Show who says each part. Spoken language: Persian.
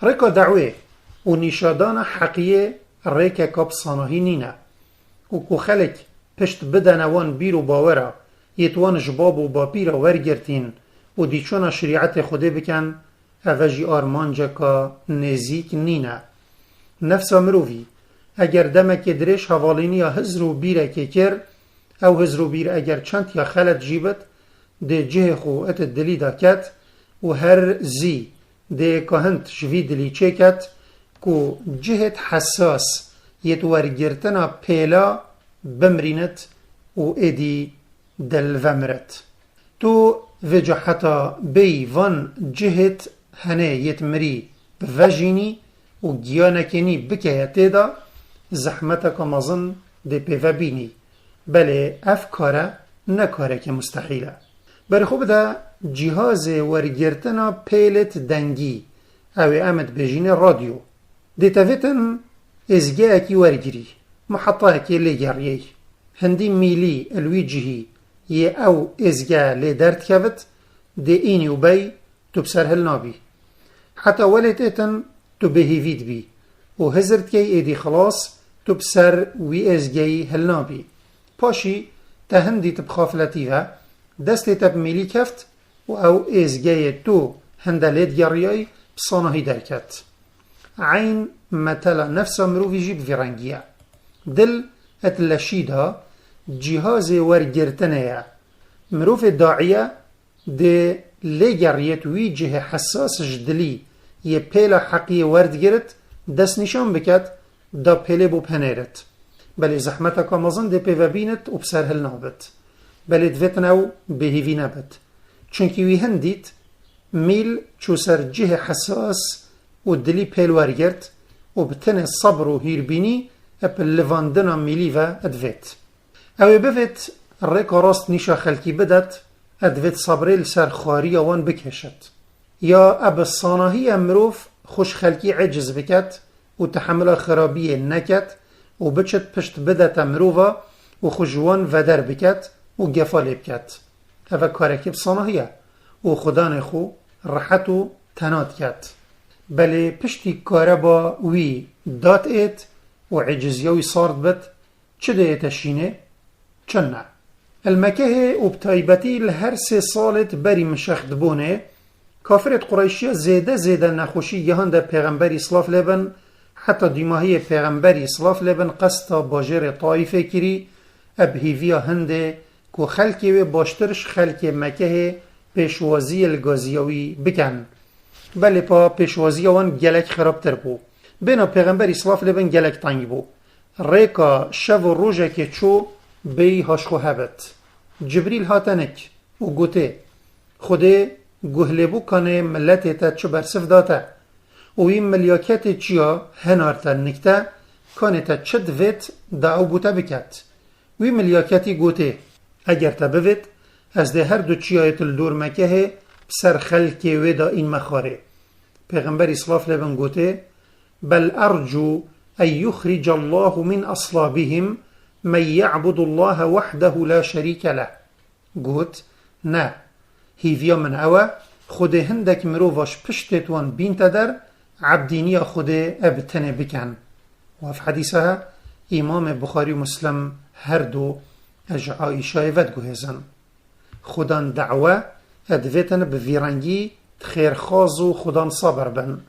Speaker 1: رکا دعوه و نیشادان حقیه ریکا کاب صانهی نینه و که خلق پشت بدنوان بیر و باوره یتوان جباب و باپیر ورگرتین و دیچون شریعت خوده بکن اوجی آرمانجا که نزیک نینه. نفس مروی اگر دمک درش حوالینی یا هزر و بیره که کر او هزر و بیر اگر چند یا خلط جیبت ده جه خو ات دلی دا کت و هر زی ده کهنت شوی دلی چه کت که جهت حساس یت ورگرتنا پیلا بمرینت و ایدی دل ومرت. تو وجه حتا بی وان جهت هنه یت مری بوجینی و گیانکنی بکه تیدا زحمتک مزن ده پیو بینی بله اف کاره نکاره که مستحیله. بر خوب ده جهاز ورگرتنا پیلت دنگی او امد بجین رادیو ده تفتن ازگه اکی ورگری محطه اکی لگریه هندی میلی الویجهی یه او ازگه لدرد کفت ده اینی و بی تو بسر هل نابی حتی ولت ایتن تو بهیوید بی و هزرد که ایدی خلاص تو بسر وی ازگه هل نابی پاشی تا هندی تب خافلتیه دستی تب میلی کفت و او ازگه تو هندلید گریای بصانهی درکت عین مثلا نفس مروفی جیب فرنگیه دل اتلشیدها جهاز ورگرتنه مروف داعیه ده لگریت وی جه حساس جدلی یه پیل حقی ورد گرت دست نشان بکت دا پیل بو پنیرت بله زحمتا که مزن ده پیو بینت و بسر هل نابت بله دویتنو بهیوی نبت چونکی وی هندیت میل چو سر جه حساس و دلی پیل ورگرت و بتن صبر و هیربینی اپل لواندنا میلی و ادویت اوی بفت ریکا راست نیشا خلکی بدت ادویت صبری لسر خاری وان بکشت یا اب صانهی امروف خوش خلکی عجز بکت و تحمل خرابی نکت و بچت پشت بدت امروفا و خوشوان ودر بکت و گفال بکت اوه کارکی بصانهیه و خدان خو راحتو تناد کت بله پشتی کاره با وی دات ایت و عجزیوی صارد بد چه ده تشینه؟ چنه المکه و بتایبتی لهر 3 سالت بری مشخد بونه کافرت قریشی زیده نخوشی یهان ده پیغمبری صلاف لبن حتی دیماهی پیغمبری صلاف لبن قصد باجر طایفه کری ابهیویا هنده که خلکی و باشترش خلک مکه پیشوازی الگازیوی بکن بله پا پیشوازی وان گلک خرابتر بو بنا پیغمبری صلاف لبن گلک تنگ بو ریکا شو و روژه که چو بی هاشخو هبت جبریل هاتنک و گوته خوده گهلبو کنه ملت تا چو برسف داته و این ملیاکت چیا هنارتا نکته کنه تا چه دویت دعو بوته بکت وی ملیاکتی گوته اگر تا بوید از ده هر دو چیایت الدور مکه سر خلک ویدا این مخاره پیغمبر اسلاف لبن گوته بل ارجو ان یخرج الله من اصلابهم من يعبد الله وحده لا شريك له گوت نه هیویا من اوه خوده هندک مروواش پشتتوان بینت در عبدینی خوده ابتنه بکن و في حدیثها امام بخاری و مسلم هر دو اج عایشه ود گوهزن خودان دعوه ادویتن به ویرنگی خیرخواز و خودان صبر بن